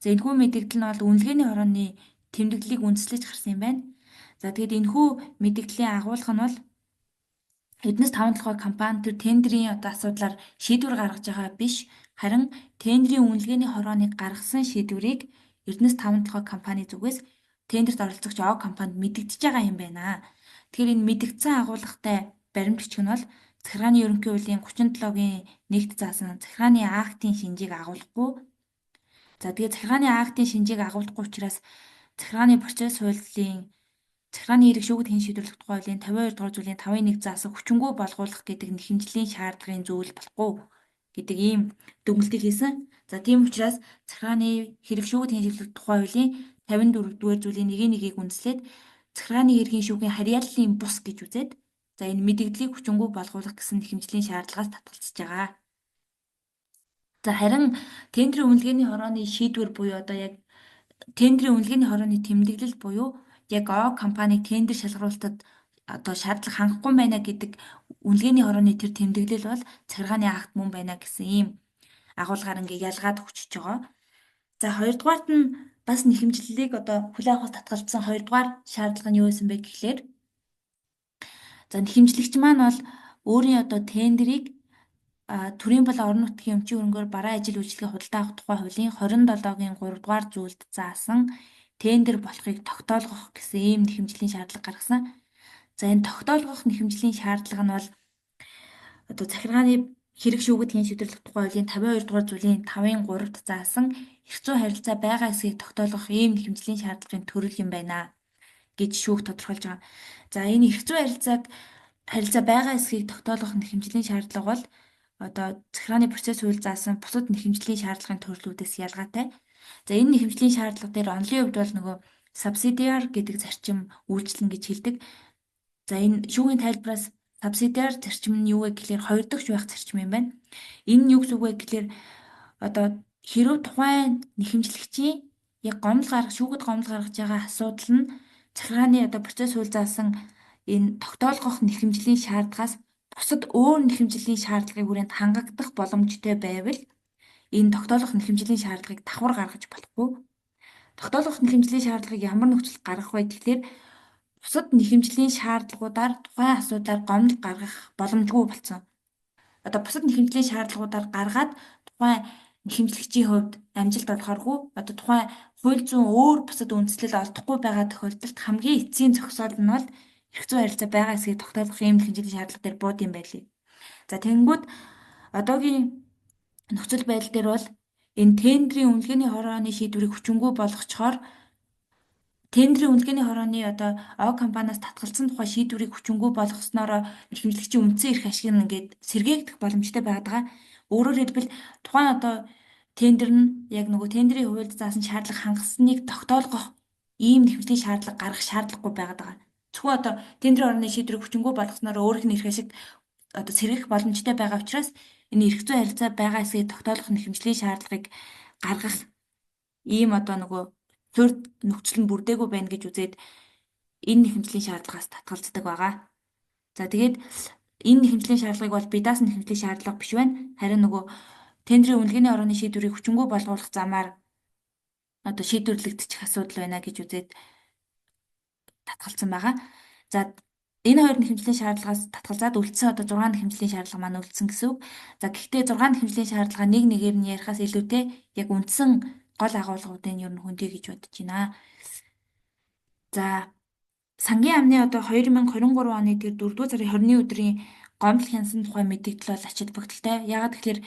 за энэхүү мэдээлэл нь бол үнэлгээний хорооны тэмдэглэлийг үндэслэж гарсан юм байна. За тэгээд энэхүү мэдээллийн агуулга нь бол Эрдэнэс Тавталгын компани тэр тендерийн одоо асуудлаар шийдвэр гаргаж байгаа биш харин тендерийн үнэлгээний хорооны гаргасан шийдвэрийг Эрдэнэс Тавталгын компани зүгээс тендерт оролцогч компанид мэдэгдэж байгаа юм байна. Тэгэхээр энэ мэдэгдсэн агуулгатай баримтлагч нь бол захиргааны ерөнхий хуулийн 37-гийн 1-т заасан захиргааны актын шинжийг агуулгахгүй. За тэгээд захиргааны актын шинжийг агуулгахгүй учраас захиргааны процесс хуулийн захиргааны хэрэг шүүгд хэн шийдвэрлэх тухай хуулийн 52 дугаар зүйлийн 5-1 заасан хүчингүй болгуулах гэдэг нэхэмжлийн шаардлагын зүйл болохгүй гэдэг ийм дүгнэлтийг хийсэн. За тийм учраас захиргааны хэрэг шүүгд хэн шийдвэрлэх тухай хуулийн 54 дугаар зүйлийн 1-1-ийг үндэслээд захиргааны хэргийн шүүхийн харьяаллын бус гэж үзээд за энэ мэдээллийг хүчингүй болгуулах гэсэн нэхэмжлийн шаардлагаас татгалзаж байгаа. За харин тендерийн үнэлгээний хорооны шийдвэр буюу одоо яг тендерийн үнэлгээний хорооны тэмдэглэл буюу яг компаниг тендер шалгаруулалтад одоо шаардлага хангахгүй байна гэдэг үнэлгээний хорооны тэр тэмдэглэл бол захиргааны акт мөн байна гэсэн ийм агуулгаар ингээ ялгаад өгчөж байгаа. За хоёрдугаарт нь бас нэхэмжлэлийг одоо хүлээн авахаас татгалзсан хоёрдугаар шаардлага нь юу байсан бэ гэхлээр за нэхэмжлэгч маань бол өөрийн одоо тендерийг төрийн болон орон нутгийн өмчийн хөрөнгөөр бараа ажил үйлчилгээ худалдаа авах тухай хуулийн 27-гийн 3 дугаар зүйлд заасан тендер болохыг тогтоолгох гэсэн ийм нэхэмжлийн шаардлага гаргасан. За энэ тогтоолгох нэхэмжлийн шаардлага нь бол одоо захиргааны хэрэг шүүгдгийн шийдвэрлэх тухай хуулийн 52 дугаар зүйлийн 5-ын 3-т заасан эрх зүйн харилцаа байгаа эсэхийг тогтоолгох ийм нэхэмжлийн шаардлагын төрөл юм байна гэж шүүх тодорхойлж байгаа. За энэ эрх зүйн харилцаа байгаа эсэхийг тогтоолгох нэхэмжлийн шаардлага бол одоо захиргааны процесс хууль заасан бусад нэхэмжлийн шаардлагын төрлүүдээс ялгаатай. За энэ нэхэмжлийн шаардлага дээр онлын хувьд бол нөгөө субсидиар гэдэг зарчим үйлчлэн гэж хэлдэг. За энэ шүүхийн тайлбараас субсидиар зарчим нь юу вэ гэхээр хоёр дахь байх зарчим юм байна. Энэ нь юу гэсэн үг вэ гэхээр одоо хэрв тухайн нэхэмжлэгчийн яг шүүхэд гомдол гаргаж байгаа асуудал нь захиргааны одоо процесс хууль заасан энэ тогтоолгох нэхэмжлийн шаардлагаас бусад өөр нэхэмжлийн шаардлагыг хүрээнд хангагдах боломжтой байвал энэ тогтоолгох нэхэмжлийн шаардлагыг давхар гаргаж болохгүй. Тогтоолгох нэхэмжлийн шаардлагыг ямар нөхцөлд гаргах вэ гэхээр бусад нэхэмжлийн шаардлагуудаар тухайн асуудлаар гомдол гаргах боломжгүй болсон. Одоо бусад нэхэмжлийн шаардлагуудаар гаргаад тухайн нэхэмжлэгчийн хувьд амжилт олохооргүй одоо тухайн хууль зүйн өөр бусад үндслэл олдохгүй байгаа тохиолдолд хамгийн эцсийн зогсоол нь бол эрх зүйн харилцаа байгаа эсэхийг тогтоолгох ийм нэхэмжлийн шаардлага дээр бууд юм байлээ. За тэгэнгүүт одоогийн нөхцөл байдал дээр бол энэ тендерийн үнэлгээний хорооны шийдвэрийг хүчингүй болгочхоор тендерийн үнэлгээний хорооны одоо О компаниас татгалзсан тухай шийдвэрийг хүчингүй болгосноор нэхэмжлэгчийн үндсэн эрх ашиг нь ингээд сэргээгдэх боломжтой байгаа. Өөрөөр хэлбэл тухайн одоо тендер нь яг нөгөө тендерийн хуульд заасан шаардлага хангасныг тогтоолгох ийм нэхэмжлийн шаардлага гаргах шаардлагагүй байгаа. Зөвхөн одоо тендерийн хорооны шийдвэрийг хүчингүй болгосноор өөрийнх нь эрх ашиг одоо сэргэх боломжтой байгаа учраас энэ эрх зүйн харилцаа байгаа эсэхийг тогтоолгох нэхэмжлийн шаардлагыг гаргах ийм одоо нөгөө төр нөхцөл нь бүрдээгүй байна гэж үзээд энэ нэхэмжлийн шаардлагаас татгалздаг байгаа. За тэгээд энэ нэхэмжлийн шаардлагыг бол би даасан нэхэмжлийн шаардлага биш байна. Харин нөгөө тендерийн үнэлгээний хорооны шийдвэрийг хүчингүй болгох замаар одоо шийдвэрлэгдчих асуудал байна гэж үзээд татгалзсан байгаа. За энэ хоёр нэхэмжлийн шаардлагаас татгалзаад үлдсэн одоо 6 нэхэмжлийн шаардлага маань үлдсэн гэсэн үг. За гэхдээ 6 нэхэмжлийн шаардлага нэг нэгээр нь ярихаас илүүтэй яг үндсэн гол агуулгуудын ер нь хүндий гэж бодож байна. За сангийн амны одоо 2023 оны тэр 4-р сарын 20-ны өдрийн гомдол хянсан тухай мэдээлэл бол ачаал бүгдэлтэй. Ягаад гэхээр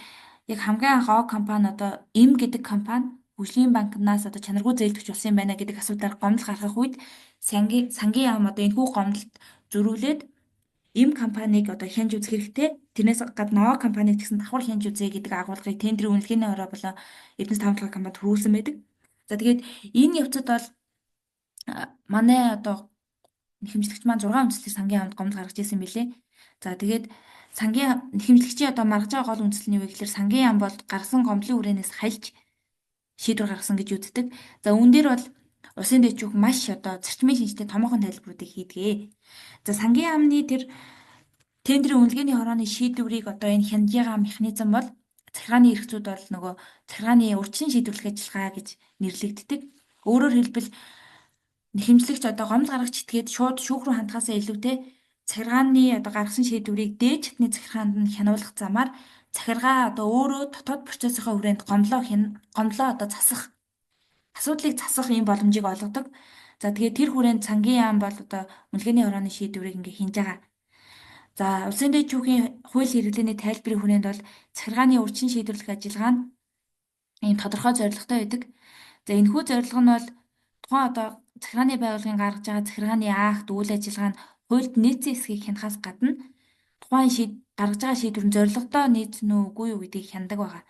яг хамгийн анх О компани одоо Им гэдэг компани Хөгжлийн банкнаас одоо чанаргүй зээлдэгч болсон юм байна гэдэг асуудаар гомдол гаргах үед сангийн ам одоо энэхүү гомдолд зөрүүлээд Им компаниг одоо хянж үзэх хэрэгтэй. Тэрнээс гадна О компаниг гэсэн давхар хянж үзье гэдэг агуулгыг тендерийн үнэлгээний хороо болон Эрдэнэс тавталгаа компанид хүрүүлсэн байдаг. За тэгээд энэ явцад бол манай одоо нэхэмжлэгч маань 6 үндэслэлийг сангийн амд гомдол гаргаж ирсэн билээ. За тэгээд сангийн нэхэмжлэгчийн одоо маргаж байгаа гол үндэслэл нь юу вэ гэхээр сангийн ам бол гаргасан гомдлын үрээнээс хальж шийдвэр гаргасан гэж үздэг. За үүн дээр бол улсын дэвжүүх маш одоо зарчмын шинжтэй томоохон тайлбаруудыг хийдгээ. За сангийн амны тэр тендерийн үнэлгээний хорооны шийдвэрийг одоо энэ хянаж байгаа механизм бол захиргааны эрх зүйд бол нөгөө захиргааны урьдчилан шийдвэрлэх ажиллагаа гэж нэрлэгддэг. Өөрөөр хэлбэл нэхэмжлэгч одоо гомдол гаргаж итгээд шууд шүүх рүү хандхаасаа илүүтэй захиргааны одоо гаргасан шийдвэрийг дээд чатны захиргаанд нь хянуулах замаар захиргаа одоо өөрөө дотоод процессынхаа хүрээнд гомдлоо одоо засах асуудлыг засах ийм боломжийг олгодог. За тэгээд тэр хүрээнд сангийн яам бол одоо үнэлгээний хорооны шийдвэрийг ингээ хинж байгаа. За улсын дэд шүүхийн хууль хэрэглээний тайлбарын хүрээнд бол захиргааны урьдчилан шийдвэрлэх ажиллагаа нь ийм тодорхой зорилготой байдаг. За энэхүү зорилго нь бол тухайн одоо захиргааны байгууллагын гаргаж байгаа захиргааны акт үйл ажиллагаа нь хуульд нийцсэн эсхийг хянахаас гадна тухайн гаргаж байгаа шийдвэр нь зорилготой нийцнэ үү үгүй юу гэдгийг хяндаг байгаа.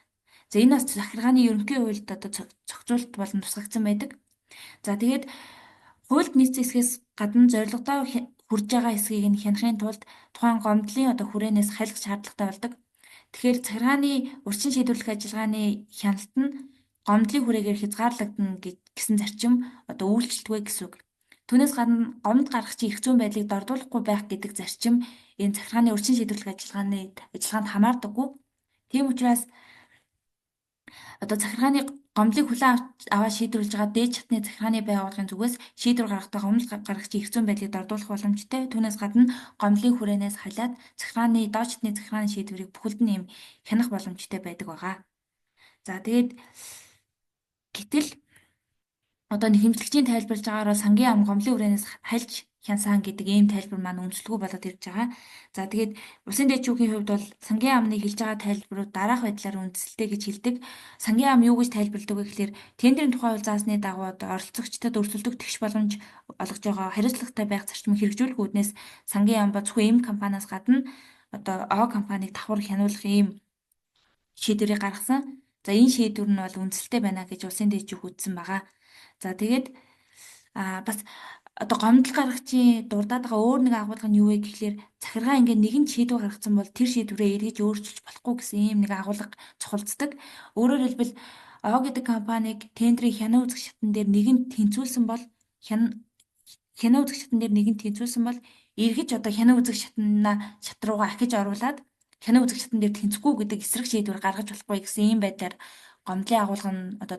За энэ бас захиргааны ерөнхий хуульд одоо зохицуулалт болон тусгагдсан байдаг. За тэгээд хуульд нийцсэн эсхээс гадна зорилготой хүрж байгаа эсхийг нь хянахын тулд тухайн гомдлын одоо хүрээнээс хайлах шаардлагатай болдог. Тэгэхээр захиргааны урьдчилан шийдвэрлэх ажиллагааны хяналт нь гомдлын хүрээгээр хязгаарлагдана гэсэн зарчим одоо үйлчлэлтгүй гэсэн үг. Түүнээс гадна гомд гаргагчийн эрх зүйн байдлыг дордуулахгүй байх гэдэг зарчим энэ захиргааны урьдчилан шийдвэрлэх ажиллагаанд хамаардаггүй. Тийм учраас одоо захиргааны гомдлыг хүлээн аваад шийдвэрлэж байгаа дээд чатны захиргааны байгууллагын зүгээс шийдвэр гаргахдаа гомдол гаргагчийн эрх зүйн байдлыг дордуулах боломжтой. Түүнээс гадна гомдлын хүрээнээс халиад захиргааны доод чатны захиргааны шийдвэрийг бүхэлд нь хянах боломжтой байдаг байгаа. За тэгээд гэтэл одоо нэг хэмжлэгчийн тайлбарлаж байгаагаар бол сангийн ам гомдлын хүрээнээс хальж хянсан гэдэг ийм тайлбар маань үнэлэлгүй болоод ирж байгаа. За тэгээд улсын дэд шүүхийн хувьд бол сангийн амны хэлж байгаа тайлбарууд дараах байдлаар үндэслэлтэй гэж хэлдэг. Сангийн ам юу гэж тайлбарладаг вэ гэхээр тендерийн тухай хууль заасны дагуу одоо оролцогчдод өрсөлдөх тэгш боломж олгож байгаа хариуцлагатай байх зарчмыг хэрэгжүүлэх үүднээс сангийн ам ба зөвхөн эм компаниас гадна одоо О компанийг давхар хянуулах ийм шийдвэрийг гаргасан. За энэ шийдвэр нь бол үндэслэлтэй байна гэж улсын дэд шүүх үзсэн байгаа. За тэгээд бас одоо гомдол гаргагчийн дурдаад байгаа өөр нэг агуулга нь юу вэ гэхлээр захиргаа ингээд нэгэн шийдвэр гаргацсан бол тэр шийдвэрээ эргэж өөрчилж болохгүй гэсэн ийм нэг агуулга цохолцдог. Өөрөөр хэлбэл О гэдэг компанийг тендерийн хянаа үзэх шатн дээр нэгэн тэнцвүүлсэн бол хянаа үзэх шатн дээр нэгэн тэнцвүүлсэн бол эргэж одоо хянаа үзэх шат руугаа ахиж оруулаад хянаа үзэх шатн дээр тэнцэхгүй гэдэг эсрэг шийдвэр гаргаж болохгүй гэсэн ийм байдлаар гомдлын агуулга нь одоо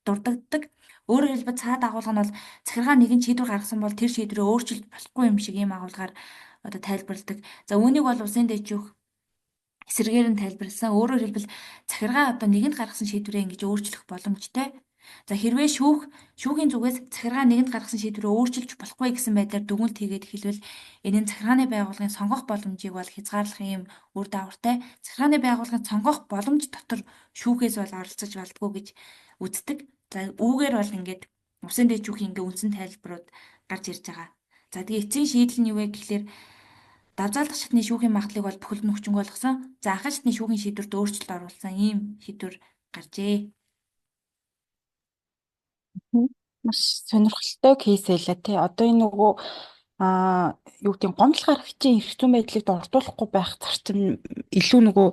дурддагддаг. Өөрөөр хэлбэл цаад агуулга нь бол захиргаа нэгэн шийдвэр гаргасан бол тэр шийдвэрээ өөрчилж болохгүй юм шиг ийм агуулгаар одоо тайлбарладаг. За үүнийг бол улсын дэд шүүх эсрэгээр нь тайлбарласан. Өөрөөр хэлбэл захиргаа одоо нэгэнд гаргасан шийдвэрээ ингэж өөрчлөх боломжтой. За хэрвээ шүүхийн зүгээс захиргаа нэгэнд гаргасан шийдвэрээ өөрчилж болохгүй гэсэн байдлаар дүгнэлт хийгээд хэлвэл энэ нь захиргааны байгууллагын сонгох боломжийг бол хязгаарлах юм үр дагавартай. Захиргааны байгууллагын сонгох боломж дотор шүүхээс бол оролцож болдгоо гэж үздэг. За үүгээр бол ингээд усын дэд шүүхийн ингээ үндсэн тайлбарууд гарч ирж байгаа. За тэгээ эцсийн шийдэл нь юу вэ гэхлээр давзаалдах шатны шүүхийн магадлалыг бол бүхэлд нь хүчинг болгосон. За анхан шатны шүүхийн шийдвэрт өөрчлөлт оруулсан ийм шийдвэр гарчээ. Маш сонирхолтой кейс байлаа тий. Одоо энэ нөгөө юу гэдэг нь гомдол гаргагчийн эрх зүйн байдлыг дордуулахгүй байх зарчим илүү нөгөө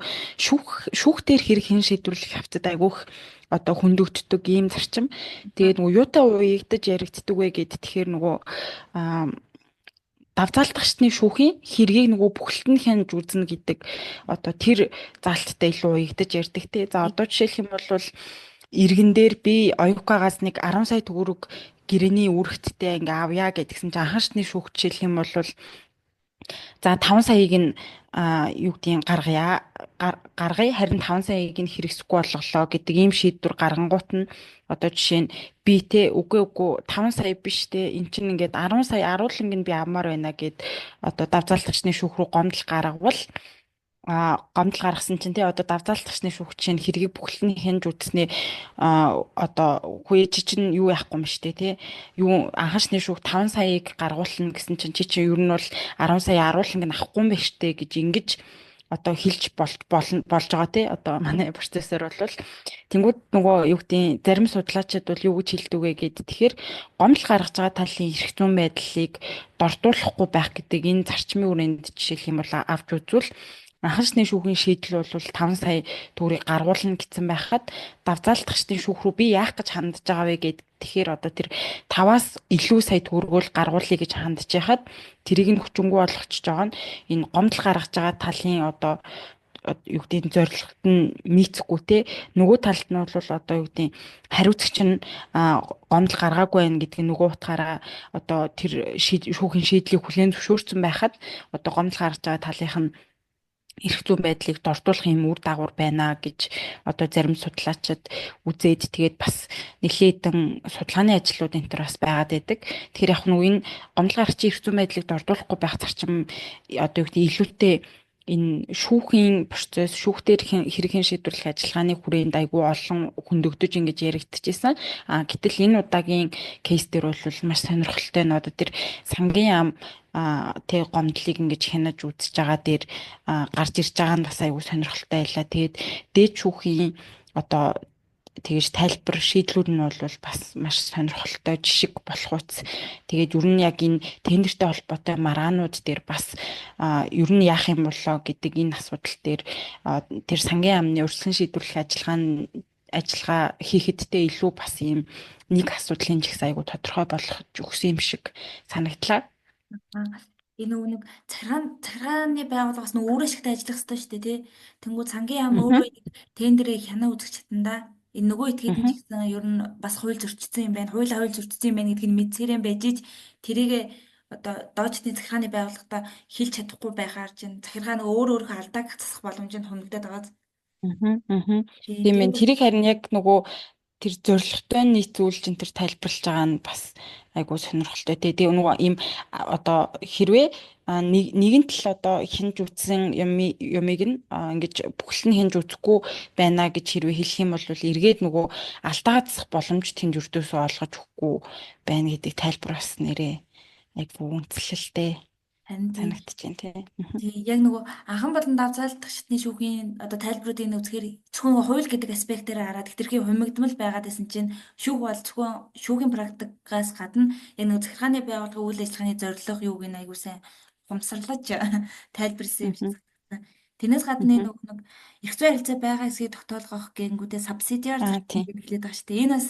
шүүх дээр хэрэг хэн шийдвэрлэх хавцад айгүйх одоо хөндөгддөг ийм зарчим. Тэгээд нөгөө юутай уягдаж яригддаг вэ гэд тэгэхээр нөгөө давзаалтгчны шүүхийн хэргийг нөгөө бүхэлд нь хянаж үзнэ гэдэг одоо тэр заалттай илүү уягдаж ярддаг тий. За одоо жишээлх юм бол иргэн дээр би оюукагаас нэг 10 сая төгрөг гэрээний үүрэгттэй ингээ авъя гэдгсэн чинь анхан шатны шүүх жишээлх юм бол за 5 саяыг нь юу гэдгийг гаргая харин 5 саяыг нь хэрэгсэхгүй болголоо гэдэг ийм шийдвэр гаргангуут нь одоо жишээ нь би те үгүй 5 сая биш те эн чинь ингээд 10 сая арууланг нь би авмаар байна гэд одоо давзаалтгчны шүүх рүү гомдол гаргавал гомдол гаргасан чинь тий одоо давзаалтгчны шүүгч чинь хэргийг бүхэлдээ хянж үзснээ одоо хүйж чинь юу яахгүй юм штэ тий юу анхаашны шүүг 5 саяыг гаргуулна гэсэн чинь чи ер нь бол 10 сая арууланг нь авахгүй юм байна штэ гэж ингэж одоо хэлж болж байгаа тий одоо манай процессор бол тэнгууд нөгөө юу гэдэг зарим судлаачид бол юу гэж хэлдэг вэ гэд тэгэхээр гомдол гаргаж байгаа талын эрх зүйн байдлыг дордуулахгүй байх гэдэг энэ зарчмын хүрээнд жишээлх юм бол авч үзвэл анхаашны шүүхийн шийдэл бол 5 сая төгрөгийг гаргуулна гэсэн байхад давзаалтгчдын шүүх рүү би яах гэж хандж байгаа вэ гэд тэгэхээр одоо тэр 5-аас илүү сая төгрөгөөр гаргуулъя гэж хандж яхад тэрийг нь хүчингү болгочихж байгаа нь энэ гомдол гаргаж байгаа талын одоо юу гэдэг зорилгот нь нийцэхгүй те нөгөө талд нь бол одоо юу гэдэг хариуцагч нь гомдол гаргаагүй байх гэдэг нь нөгөө утгаараа одоо тэр шүүхийн шийдлийг хүлээн зөвшөөрсөн байхад одоо гомдол гаргаж байгаа талынх нь эрх зүйн байдлыг дордуулах юм үр дагавар байна гэж одоо зарим судлаачид үзээд тэгээд бас нэлээдэн судалгааны ажлууд энэ төр бас байгаад байдаг. Тэгэхээр яг нь энэ гомдол гаргагчийн эрх зүйн байдлыг дордуулахгүй байх зарчим одоо юу гэдэг илүүтэй энэ шүүхийн процесс шүүхтэр хэрхэн шийдвэрлэх ажиллагааны хүрээнд айгүй олон хөндөгдөж ингэж яригдчихсэн. Гэтэл энэ удаагийн кейс дээр бол маш сонирхолтой нь одоо тэр сангийн ам тэг гомдлыг ингэж хянаж үзэж байгаа дээр гарч ирж байгаа нь бас айгүй сонирхолтой байлаа. Тэгээд дээд шүүхийн одоо тэгэж тайлбар шийдлүүд нь бол бас маш сонирхолтой жишг болох үс. Тэгээд ер нь яг энэ тендертэй холбоотой маргаанууд дээр бас ер нь яах юм болоо гэдэг энэ асуудал дээр тэр сангийн амны өрсөлдөн шийдвэрлэх ажиллагаа хийхэдтэй илүү бас ийм нэг асуудлын жигс айгу тодорхой болгож өгсөн юм шиг санагдлаа. Энэ нэг цагааны байгууллагаас нөгөө өөр ашигтай ажиллах хэрэгтэй шүү дээ тий. Тэнгүүд сангийн ам өөрөө тендерээ хянаа үзэх чатанда Энэ нөгөө этгээд нь ч Мгм. гэсэн ер нь бас хууль зөрчсөн юм байна. Хууль зөрчсөн юм байна гэдгийг нь мэдсээрэн байж ич тэрийгэ одоо доожтны захиргааны байгууллагата хэлж чадахгүй байгаар чинь захиргаа нөгөө өөрийнхөө алдааг засах боломж нь хөнөгдөд байгаа. Мгм. Мгм. Тийм Тийм ээ. тэгээд Тэрийг харин яг нөгөө тэр зорилготой нийт зүйл чинь тэр тайлбарлаж байгаа нь бас айгуу сонирхолтой тий. Тэгээ нөгөө ийм одоо хэрвээ нэгэн тал одоо хинж үтсэн юмыг нь ингэж бүхэл нь хинж үзэхгүй байна гэж хэрвээ хэлэх юм бол эргээд нөгөө алдаа засах боломж тэнд өртөөсөө олгож өгөхгүй байна гэдэг тайлбар бас нэрээ айгуу үнэлэлтэй харин тийм санагдчихээн тий. Мгм. тий яг нөгөө анхан болон давзаалдах шатны шүүхийн одоо тайлбаруудыг нь үзэхээр зөвхөн хууль гэдэг аспектээр хараад хэтэрхий хумигдмал байгаад байсан чинь шүүх бол зөвхөн шүүхийн практикаас гадна яг нөгөө захиргааны байгууллагын үйл ажиллагааны зорилго юуг нь аягүй сайн хумсарлаж тайлбарсан юм шиг Мгм. санагдсан. Тэрнээс гадна Мгм. нэг эрх зүйн харилцаа байгаа эсэхийг тогтоолгох гэнгүүтээ субсидиар зарчим Тийм. гэдэг хэлээд байгаа шүү дээ. Энэ бас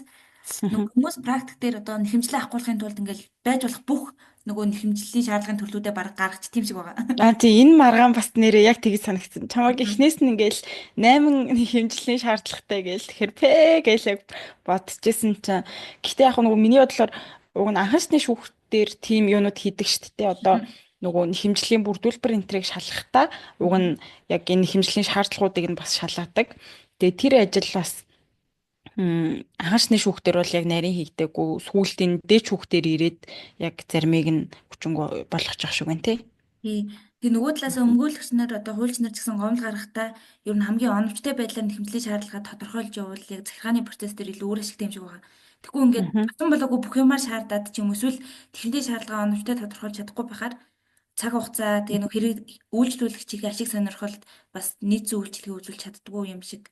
Мгм. нөгөө хүмүүс практик дээр одоо нэхэмжлээ авахгүйхын тулд ингээл байж болох бүх нөгөө нэхэмжлийн шаардлагын төрлүүдээ бараг гаргачих тийм шиг байгаа. Тийм энэ маргаан бас нэрээ яг тэгж санагдсан. Чамайг эхнээс нь ингээл 8 хэмжлэлийн шаардлагатай гээл тэгэхээр гэж яг бодчихсон чинь. Гэхдээ яг нөгөө миний бодлоор уг нь анхаасны шүүхтэр тийм юунууд хийдэг шүү дээ. Одоо нөгөө хэмжлэлийн бүрдүүлбэр энтрийг шалгахдаа уг нь яг энэ хэмжлэлийн шаардлагуудыг нь бас шалгадаг. Тэгээ тэр ажил бас анхаасны шүүхтэр бол яг нарийн хийгдэггүй сүүлдийн дээд шүүхтэр ирээд яг заримыг нь хүчингү болгочих шиг байна тий. Тий. Тэгээ нөгөө талаас өмгөөлөгчнөр одоо хуульчнар ч гэсэн гомдол гаргахтаа ер нь хамгийн оновчтой байдлаар нэхэмжлийн шаардлагаа тодорхойлж явуул яг захиргааны процесс дээр илүү үр ашигтай юм шиг байгаа. Тэгэхгүй ингээд Мгм. басан болоогүй бүх юмар шаардаад ч юм эсвэл нэхэмжлийн шаардлагаа оновчтой тодорхойлж чадахгүй байхаар цаг хугацаа тэгээ нөгөө хэрэг үйлчлүүлэгчийн ашиг сонирхолд бас нийт зүй үйлчлэгээ үзүүлж чаддгүй юм шиг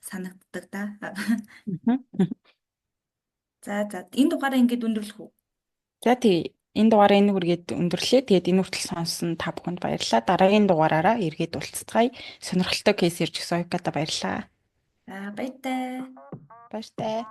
санагддаг да. Мгм. За энэ дугаараа ингээд өндөрлөх үү? За тий энэ дугаараа энэ үргээд өндөрлөө. Тэгээд энэ хүртэл сонссон та бүхэнд баярлалаа. Дараагийн дугаараараа эргээд уулзцгаая. Сонирхолтой кейс ирж өгсөн Оюката баярлалаа. За баяртай. Баяртай.